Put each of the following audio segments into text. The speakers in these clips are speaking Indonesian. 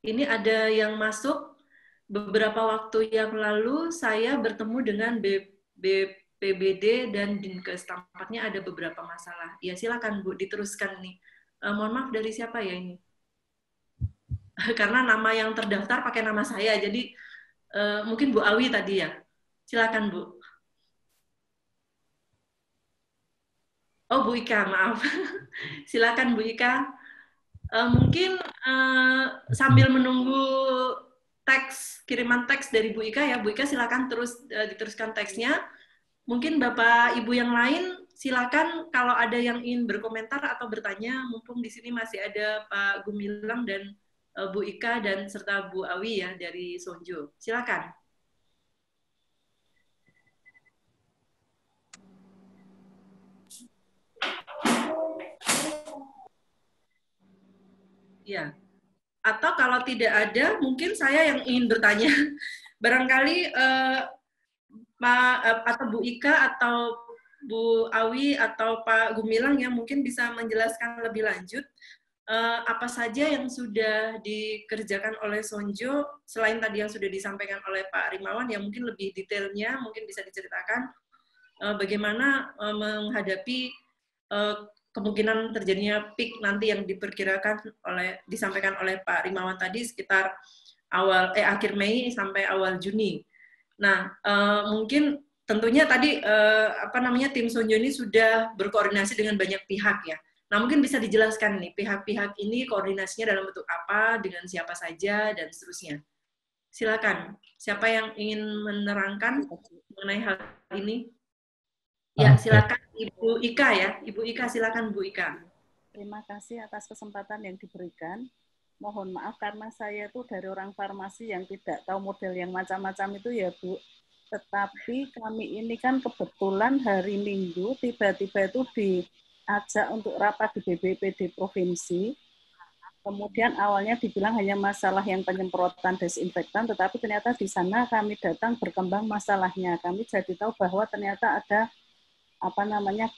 Ini ada yang masuk beberapa waktu yang lalu saya bertemu dengan BPBD dan Dinkes. Tampaknya ada beberapa masalah. Ya silakan Bu, diteruskan nih. Mohon maaf dari siapa ya ini? Karena nama yang terdaftar pakai nama saya, jadi mungkin Bu Awi tadi ya. Silakan Bu. Oh Bu Ika, maaf. Silakan Bu Ika. Mungkin sambil menunggu kiriman teks dari Bu Ika ya, Bu Ika silakan terus diteruskan teksnya. Mungkin Bapak Ibu yang lain silakan kalau ada yang ingin berkomentar atau bertanya, mumpung di sini masih ada Pak Gumilang dan Bu Ika dan serta Bu Awi ya dari Sonjo. Silakan. Ya. Atau kalau tidak ada, mungkin saya yang ingin bertanya. Barangkali atau Bu Ika atau Bu Awi atau Pak Gumilang yang mungkin bisa menjelaskan lebih lanjut apa saja yang sudah dikerjakan oleh Sonjo selain tadi yang sudah disampaikan oleh Pak Rimawan yang mungkin lebih detailnya mungkin bisa diceritakan bagaimana menghadapi kemungkinan terjadinya peak nanti yang diperkirakan disampaikan oleh Pak Rimawan tadi sekitar akhir Mei sampai awal Juni. Nah, mungkin tentunya tadi tim Sonjo ini sudah berkoordinasi dengan banyak pihak ya. Nah, mungkin bisa dijelaskan nih pihak-pihak ini koordinasinya dalam bentuk apa, dengan siapa saja dan seterusnya. Silakan. Siapa yang ingin menerangkan mengenai hal ini? Ya, silakan Ibu Ika ya. Ibu Ika, silakan Bu Ika. Terima kasih atas kesempatan yang diberikan. Mohon maaf karena saya itu dari orang farmasi yang tidak tahu model yang macam-macam itu ya Bu. Tetapi kami ini kan kebetulan hari Minggu tiba-tiba itu diajak untuk rapat di BPBD Provinsi. Kemudian awalnya dibilang hanya masalah yang penyemprotan desinfektan, tetapi ternyata di sana kami datang berkembang masalahnya. Kami jadi tahu bahwa ternyata ada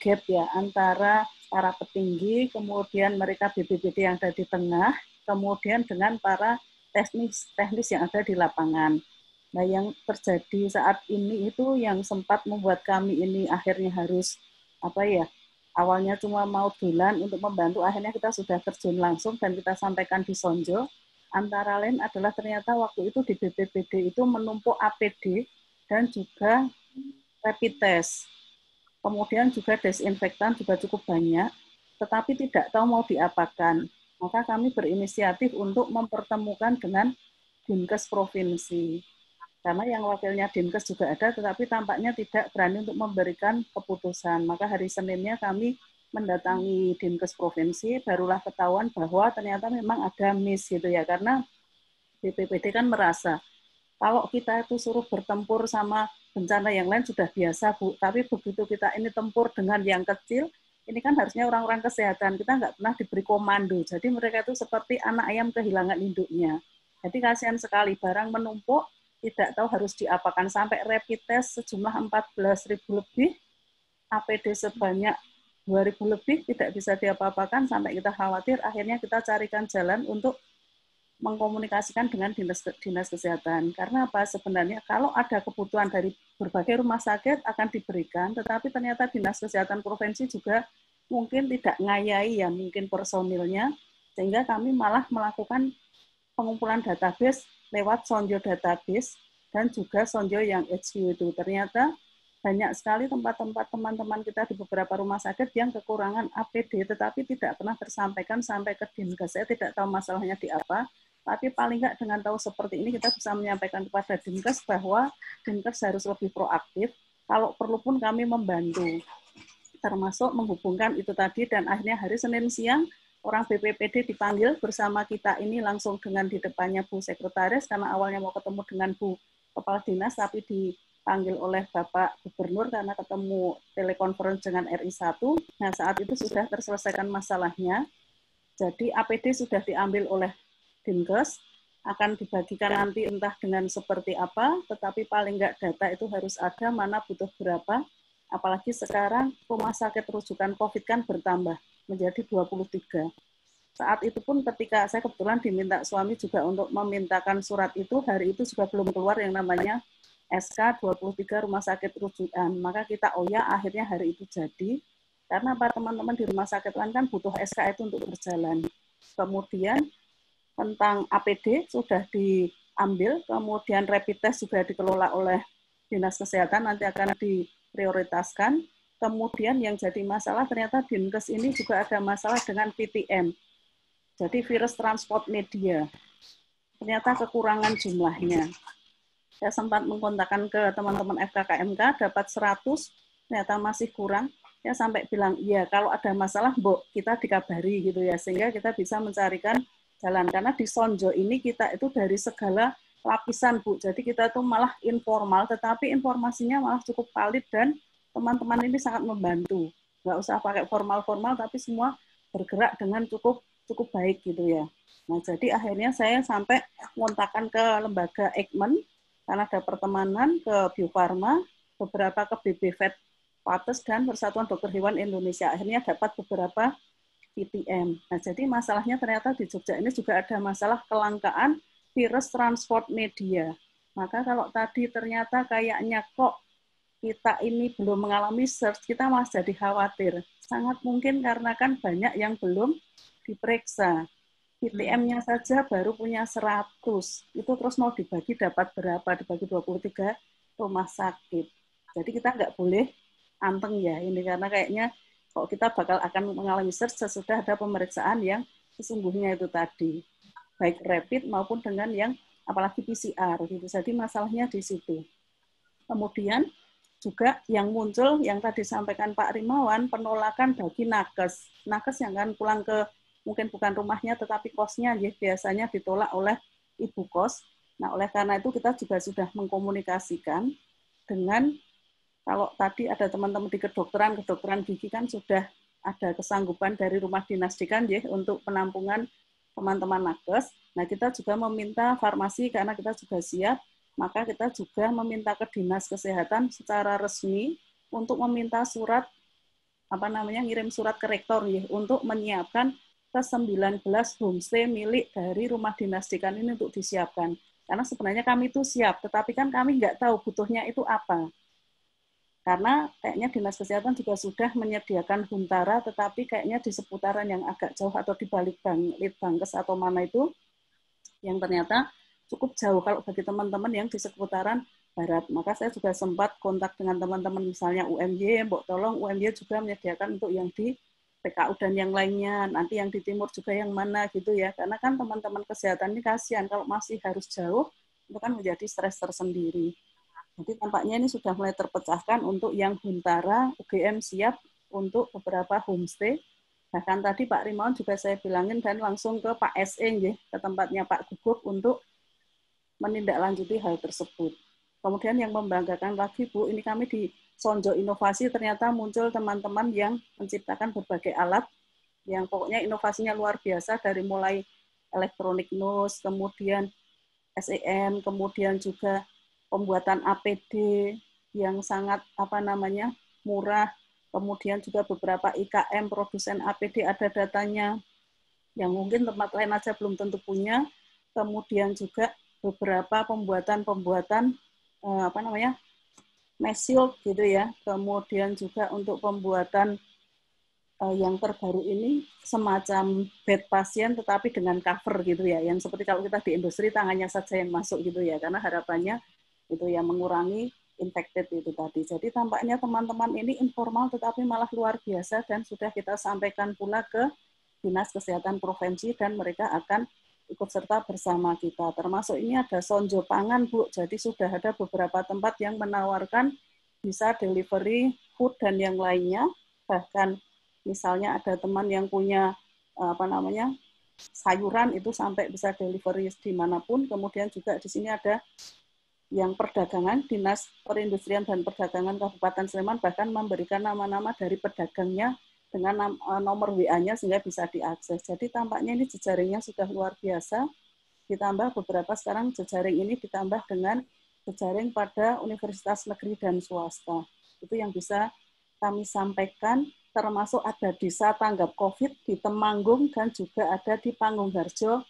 gap ya antara para petinggi, kemudian mereka BPBD yang ada di tengah, kemudian dengan para teknis yang ada di lapangan. Nah, yang terjadi saat ini itu yang sempat membuat kami ini akhirnya harus awalnya cuma mau bulan untuk membantu, akhirnya kita sudah terjun langsung dan kita sampaikan di Sonjo. Antara lain adalah ternyata waktu itu di BPBD itu menumpuk APD dan juga rapid test. Kemudian juga desinfektan juga cukup banyak, tetapi tidak tahu mau diapakan. Maka kami berinisiatif untuk mempertemukan dengan Dinkes Provinsi. Karena yang wakilnya Dinkes juga ada, tetapi tampaknya tidak berani untuk memberikan keputusan. Maka hari Seninnya kami mendatangi Dinkes Provinsi, barulah ketahuan bahwa ternyata memang ada miss gitu ya, karena BPBD kan merasa kalau kita itu suruh bertempur sama bencana yang lain sudah biasa Bu, tapi begitu kita ini tempur dengan yang kecil, ini kan harusnya orang-orang kesehatan, kita nggak pernah diberi komando, jadi mereka itu seperti anak ayam kehilangan induknya. Jadi kasihan sekali, barang menumpuk, tidak tahu harus diapakan, sampai rapid test sejumlah 14.000 lebih, APD sebanyak 2.000 lebih, tidak bisa diapa-apakan, sampai kita khawatir, akhirnya kita carikan jalan untuk mengkomunikasikan dengan dinas kesehatan. Karena apa? Sebenarnya kalau ada kebutuhan dari berbagai rumah sakit akan diberikan, tetapi ternyata dinas kesehatan provinsi juga mungkin tidak ngayai ya mungkin personilnya, sehingga kami malah melakukan pengumpulan database lewat Sonjo database dan juga Sonjo yang HQ itu. Ternyata banyak sekali tempat-tempat teman-teman kita di beberapa rumah sakit yang kekurangan APD, tetapi tidak pernah tersampaikan sampai ke Dinkes. Saya tidak tahu masalahnya di apa, tapi paling nggak dengan tahu seperti ini kita bisa menyampaikan kepada Dinkes bahwa Dinkes harus lebih proaktif. Kalau perlu pun kami membantu, termasuk menghubungkan itu tadi, dan akhirnya hari Senin siang orang BPBD dipanggil bersama kita ini langsung dengan di depannya Bu Sekretaris, karena awalnya mau ketemu dengan Bu Kepala Dinas, tapi dipanggil oleh Bapak Gubernur karena ketemu telekonferensi dengan RI1. Nah, saat itu sudah terselesaikan masalahnya. Jadi APD sudah diambil oleh Dinkes, akan dibagikan nanti entah dengan seperti apa, tetapi paling nggak data itu harus ada, mana butuh berapa. Apalagi sekarang rumah sakit rujukan COVID kan bertambah menjadi 23. Saat itu pun ketika saya kebetulan diminta suami juga untuk memintakan surat itu, hari itu juga belum keluar yang namanya SK 23 rumah sakit rujukan. Maka kita, oh ya akhirnya hari itu jadi, karena para teman-teman di rumah sakit lain kan butuh SK itu untuk berjalan. Kemudian tentang APD sudah diambil, kemudian rapid test juga dikelola oleh Dinas Kesehatan, nanti akan diprioritaskan. Kemudian yang jadi masalah ternyata Dinkes ini juga ada masalah dengan PTM. Jadi virus transport media. Ternyata kekurangan jumlahnya. Saya sempat mengkontakkan ke teman-teman FKKMK, dapat 100, ternyata masih kurang. Saya sampai bilang, iya kalau ada masalah, Mbok, kita dikabari gitu ya, sehingga kita bisa mencarikan jalan. Karena di Sonjo ini kita itu dari segala lapisan, Bu. Jadi kita itu malah informal, tetapi informasinya malah cukup valid dan teman-teman ini sangat membantu. Nggak usah pakai formal-formal, tapi semua bergerak dengan cukup baik gitu ya. Nah, jadi akhirnya saya sampai ngontakkan ke lembaga Eijkman, karena ada pertemanan, ke Bio Farma, beberapa ke BB-Vet Pates, dan Persatuan Dokter Hewan Indonesia. Akhirnya dapat beberapa PTM. Nah, jadi masalahnya ternyata di Jogja ini juga ada masalah kelangkaan virus transport media. Maka kalau tadi ternyata kayaknya kok kita ini belum mengalami surge, kita malah jadi khawatir. Sangat mungkin karena kan banyak yang belum diperiksa. PTM-nya saja baru punya 100. Itu terus mau dibagi dapat berapa? Dibagi 23 rumah sakit. Jadi kita nggak boleh anteng ya ini, karena kayaknya kalau kita bakal akan mengalami surge sesudah ada pemeriksaan yang sesungguhnya itu tadi. Baik rapid maupun dengan yang apalagi PCR. Gitu. Jadi masalahnya di situ. Kemudian juga yang muncul yang tadi sampaikan Pak Rimawan, penolakan bagi nakes. Nakes yang kan pulang ke mungkin bukan rumahnya tetapi kosnya ya, biasanya ditolak oleh ibu kos. Nah, oleh karena itu kita juga sudah mengkomunikasikan dengan, kalau tadi ada teman-teman di kedokteran gigi kan sudah ada kesanggupan dari rumah dinas dikan ya untuk penampungan teman-teman nakes. Nah, kita juga meminta farmasi karena kita juga siap, maka kita juga meminta ke Dinas Kesehatan secara resmi untuk meminta surat ngirim surat ke rektor ya, untuk menyiapkan ke 19 homestay milik dari rumah dinas dikan ini untuk disiapkan. Karena sebenarnya kami itu siap, tetapi kan kami nggak tahu butuhnya itu apa. Karena kayaknya Dinas Kesehatan juga sudah menyediakan huntara, tetapi kayaknya di seputaran yang agak jauh atau di balik Litbangkes atau mana itu, yang ternyata cukup jauh kalau bagi teman-teman yang di seputaran barat. Maka saya juga sempat kontak dengan teman-teman misalnya UMY, Mbok tolong UMY juga menyediakan untuk yang di PKU dan yang lainnya, nanti yang di timur juga yang mana gitu ya. Karena kan teman-teman kesehatan ini kasihan kalau masih harus jauh, itu kan menjadi stres tersendiri. Jadi tampaknya ini sudah mulai terpecahkan untuk yang huntara, UGM siap untuk beberapa homestay. Bahkan tadi Pak Rimawan juga saya bilangin dan langsung ke Pak SE, ke tempatnya Pak Gugup untuk menindaklanjuti hal tersebut. Kemudian yang membanggakan lagi Bu, ini kami di Sonjo Inovasi ternyata muncul teman-teman yang menciptakan berbagai alat yang pokoknya inovasinya luar biasa, dari mulai elektronik nose, kemudian SEM, kemudian juga pembuatan APD yang sangat murah, kemudian juga beberapa IKM produsen APD ada datanya yang mungkin tempat lain aja belum tentu punya, kemudian juga beberapa pembuatan mesil gitu ya, kemudian juga untuk pembuatan yang terbaru ini semacam bed pasien tetapi dengan cover gitu ya, yang seperti kalau kita di industri tangannya saja yang masuk gitu ya, karena harapannya itu yang mengurangi infected itu tadi. Jadi tampaknya teman-teman ini informal tetapi malah luar biasa, dan sudah kita sampaikan pula ke Dinas Kesehatan Provinsi dan mereka akan ikut serta bersama kita. Termasuk ini ada Sonjo Pangan, Bu. Jadi sudah ada beberapa tempat yang menawarkan bisa delivery food dan yang lainnya. Bahkan misalnya ada teman yang punya sayuran itu sampai bisa delivery dimanapun. Kemudian juga di sini ada yang perdagangan, Dinas Perindustrian dan Perdagangan Kabupaten Sleman bahkan memberikan nama-nama dari pedagangnya dengan nomor WA-nya sehingga bisa diakses. Jadi tampaknya ini jejaringnya sudah luar biasa. Ditambah beberapa sekarang jejaring ini ditambah dengan jejaring pada universitas negeri dan swasta. Itu yang bisa kami sampaikan. termasuk ada desa tanggap COVID di Temanggung dan juga ada di Pangungharjo,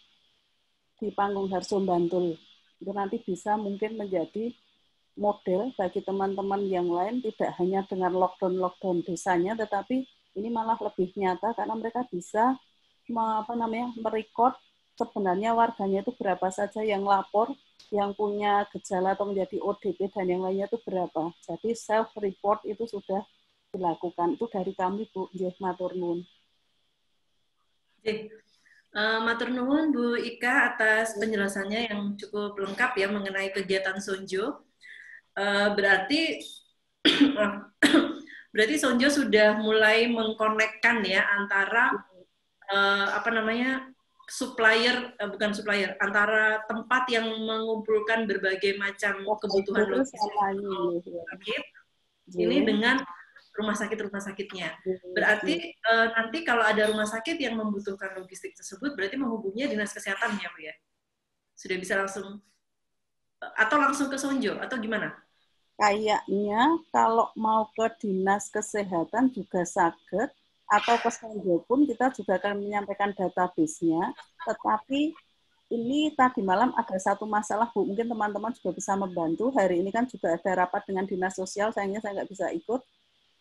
Bantul. Itu nanti bisa mungkin menjadi model bagi teman-teman yang lain, tidak hanya dengan lockdown desanya, tetapi ini malah lebih nyata karena mereka bisa merecord sebenarnya warganya itu berapa saja yang lapor, yang punya gejala atau menjadi ODP dan yang lainnya itu berapa. Jadi self report itu sudah dilakukan. Itu dari kami, Bu. Matur nuwun. Matur nuwun Bu Ika atas penjelasannya yang cukup lengkap ya mengenai kegiatan Sonjo. Berarti berarti Sonjo sudah mulai mengkonekkan ya antara supplier, bukan supplier, antara tempat yang mengumpulkan berbagai macam kebutuhan logistik ini dengan rumah sakitnya. Berarti nanti kalau ada rumah sakit yang membutuhkan logistik tersebut, berarti menghubunginya dinas kesehatan ya Bu ya? Sudah bisa langsung, atau langsung ke Sonjo, atau gimana? Kayaknya kalau mau ke dinas kesehatan juga sakit, atau ke Sonjo pun kita juga akan menyampaikan database-nya, tetapi ini tadi malam ada satu masalah, Bu, mungkin teman-teman juga bisa membantu. Hari ini kan juga ada rapat dengan dinas sosial, sayangnya saya nggak bisa ikut,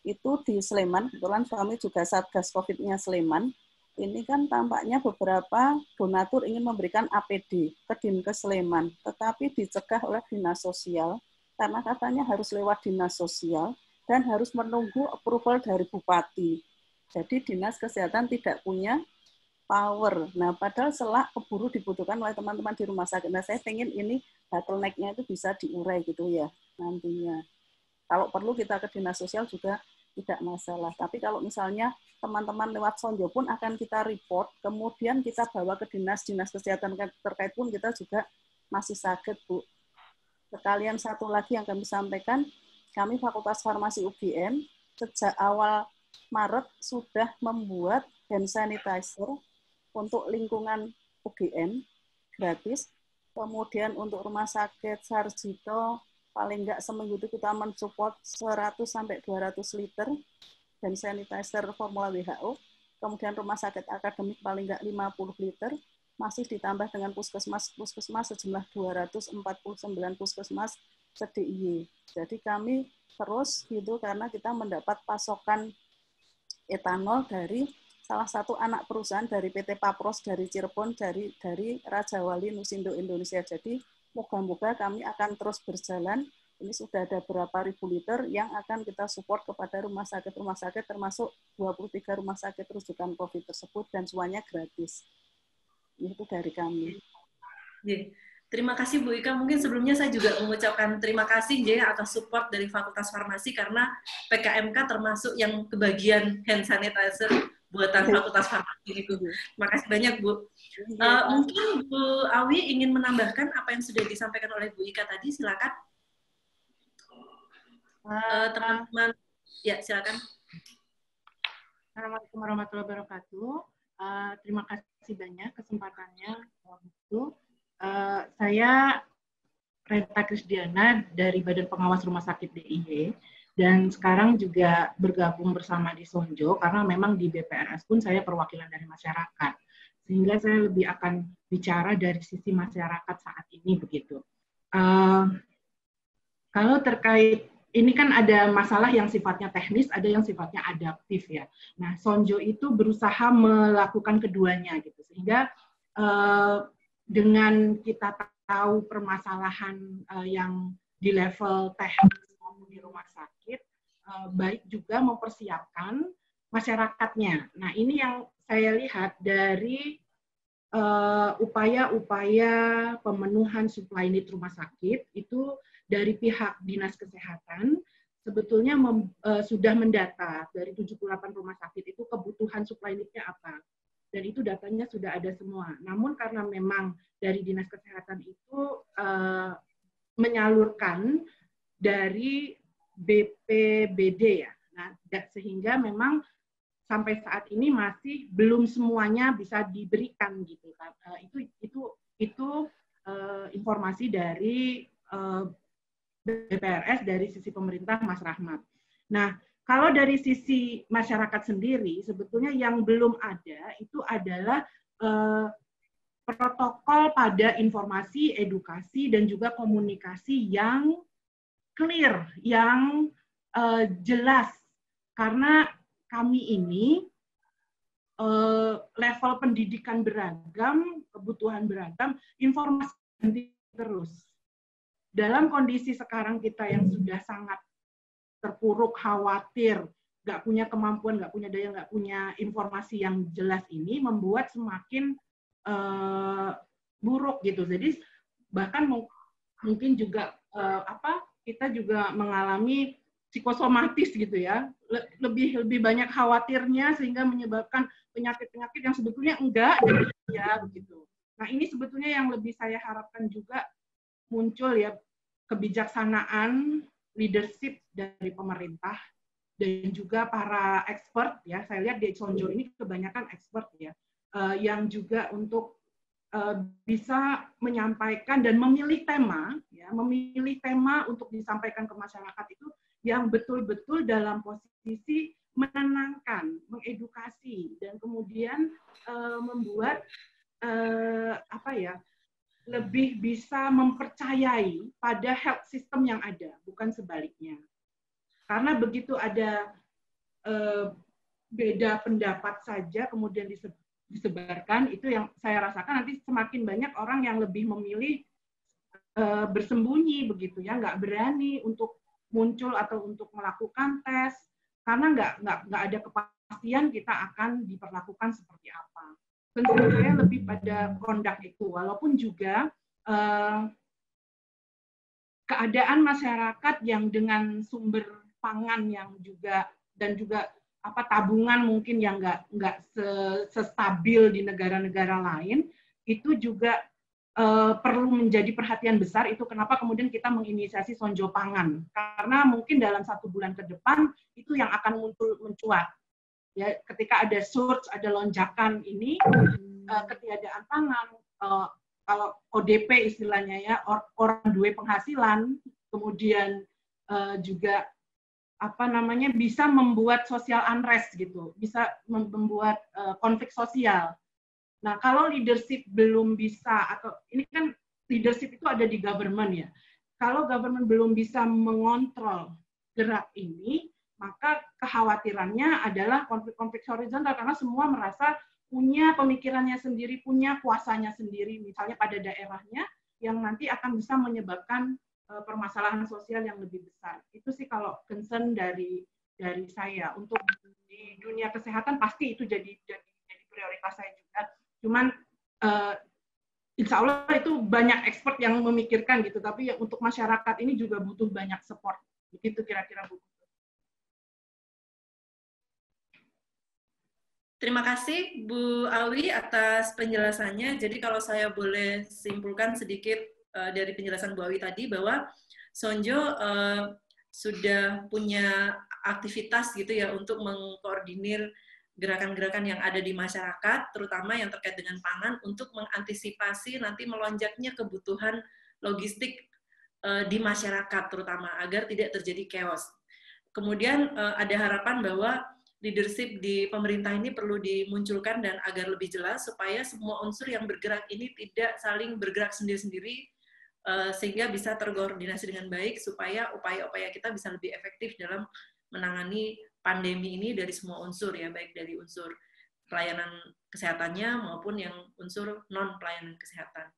itu di Sleman, kebetulan suami juga Satgas COVID-nya Sleman, ini kan tampaknya beberapa donatur ingin memberikan APD ke Dinkes Sleman, tetapi dicegah oleh dinas sosial, karena katanya harus lewat dinas sosial, dan harus menunggu approval dari bupati. Jadi dinas kesehatan tidak punya power. Nah, padahal selak keburu dibutuhkan oleh teman-teman di rumah sakit. Nah, saya pengen ini bottleneck-nya itu bisa diurai gitu ya nantinya. Kalau perlu kita ke dinas sosial juga tidak masalah. Tapi kalau misalnya teman-teman lewat Sonjo pun akan kita report, kemudian kita bawa ke dinas kesehatan terkait pun kita juga masih sakit, Bu. Sekalian satu lagi yang kami sampaikan, kami Fakultas Farmasi UGM sejak awal Maret sudah membuat hand sanitizer untuk lingkungan UGM gratis. Kemudian untuk rumah sakit Sarjito paling enggak seminggu itu kita mensupport 100 sampai 200 liter hand sanitizer formula WHO. Kemudian rumah sakit akademik paling enggak 50 liter. Masih ditambah dengan puskesmas sejumlah 249 puskesmas se-DIY. Jadi kami terus gitu karena kita mendapat pasokan etanol dari salah satu anak perusahaan dari PT Papros dari Cirebon, dari Raja Wali Nusindo Indonesia. Jadi moga-moga kami akan terus berjalan. Ini sudah ada berapa ribu liter yang akan kita support kepada rumah sakit termasuk 23 rumah sakit rujukan COVID tersebut dan semuanya gratis. Itu dari kami. Terima kasih Bu Ika. Mungkin sebelumnya saya juga mengucapkan terima kasih atas support dari Fakultas Farmasi karena PKMK termasuk yang kebagian hand sanitizer buatan Fakultas Farmasi itu. Terima kasih banyak Bu. Mungkin Bu Awi ingin menambahkan apa yang sudah disampaikan oleh Bu Ika tadi. Silakan. Teman-teman, ya silakan. Assalamualaikum warahmatullahi wabarakatuh. Terima kasih banyak kesempatannya. Saya Renta Krisdiana dari Badan Pengawas Rumah Sakit DIY dan sekarang juga bergabung bersama di Sonjo karena memang di BPRS pun saya perwakilan dari masyarakat. Sehingga saya lebih akan bicara dari sisi masyarakat saat ini begitu. Kalau terkait ini kan ada masalah yang sifatnya teknis, ada yang sifatnya adaptif ya. Nah, Sonjo itu berusaha melakukan keduanya gitu, sehingga dengan kita tahu permasalahan yang di level teknis maupun di rumah sakit, baik juga mempersiapkan masyarakatnya. Nah, ini yang saya lihat dari upaya-upaya pemenuhan supply need rumah sakit itu dari pihak Dinas Kesehatan sebetulnya sudah mendata dari 78 rumah sakit itu kebutuhan supply need-nya apa. Dan itu datanya sudah ada semua. Namun karena memang dari Dinas Kesehatan itu menyalurkan dari BPBD ya. Nah, sehingga memang sampai saat ini masih belum semuanya bisa diberikan gitu kan. Itu informasi dari BPRS dari sisi pemerintah Mas Rahmat. Nah, Kalau dari sisi masyarakat sendiri, sebetulnya yang belum ada itu adalah protokol pada informasi, edukasi, dan juga komunikasi yang clear, yang jelas. Karena kami ini level pendidikan beragam, kebutuhan beragam, informasi ganti terus. Dalam kondisi sekarang kita yang sudah sangat terpuruk, khawatir, nggak punya kemampuan, nggak punya daya, nggak punya informasi yang jelas ini, membuat semakin buruk gitu. Jadi bahkan mungkin juga kita juga mengalami psikosomatis gitu ya, lebih banyak khawatirnya sehingga menyebabkan penyakit-penyakit yang sebetulnya enggak ya begitu. Nah ini sebetulnya yang lebih saya harapkan juga muncul ya, kebijaksanaan leadership dari pemerintah dan juga para expert ya. Saya lihat di Sonjo ini kebanyakan expert ya, yang juga untuk bisa menyampaikan dan memilih tema ya, memilih tema untuk disampaikan ke masyarakat itu yang betul-betul dalam posisi menenangkan, mengedukasi, dan kemudian membuat lebih bisa mempercayai pada health system yang ada, bukan sebaliknya. Karena begitu ada beda pendapat saja kemudian disebarkan, itu yang saya rasakan nanti semakin banyak orang yang lebih memilih bersembunyi begitu ya, nggak berani untuk muncul atau untuk melakukan tes karena nggak ada kepastian kita akan diperlakukan seperti apa. Tentu saya lebih pada kondak itu, walaupun juga keadaan masyarakat yang dengan sumber pangan yang juga dan juga tabungan mungkin yang nggak sestabil di negara-negara lain, itu juga perlu menjadi perhatian besar. Itu kenapa kemudian kita menginisiasi Sonjo Pangan, karena mungkin dalam 1 bulan ke depan itu yang akan mencuat. Ya, ketika ada surge, ada lonjakan ini, ketiadaan pangan, kalau ODP istilahnya ya, orang duwe penghasilan, kemudian juga bisa membuat social unrest gitu, bisa membuat konflik sosial. Nah, kalau leadership belum bisa, atau ini kan leadership itu ada di government ya, kalau government belum bisa mengontrol gerak ini, maka kekhawatirannya adalah konflik-konflik horizontal, karena semua merasa punya pemikirannya sendiri, punya kuasanya sendiri, misalnya pada daerahnya, yang nanti akan bisa menyebabkan permasalahan sosial yang lebih besar. Itu sih kalau concern dari saya. Untuk di dunia kesehatan pasti itu jadi prioritas saya juga. Cuman insya Allah itu banyak expert yang memikirkan gitu, tapi ya untuk masyarakat ini juga butuh banyak support. Begitu kira-kira Bu. Terima kasih Bu Awi atas penjelasannya. Jadi kalau saya boleh simpulkan sedikit dari penjelasan Bu Awi tadi, bahwa Sonjo sudah punya aktivitas gitu ya untuk mengkoordinir gerakan-gerakan yang ada di masyarakat, terutama yang terkait dengan pangan, untuk mengantisipasi nanti melonjaknya kebutuhan logistik di masyarakat terutama, agar tidak terjadi chaos. Kemudian ada harapan bahwa leadership di pemerintah ini perlu dimunculkan dan agar lebih jelas supaya semua unsur yang bergerak ini tidak saling bergerak sendiri-sendiri, sehingga bisa terkoordinasi dengan baik supaya upaya-upaya kita bisa lebih efektif dalam menangani pandemi ini dari semua unsur ya, baik dari unsur pelayanan kesehatannya maupun yang unsur non pelayanan kesehatan.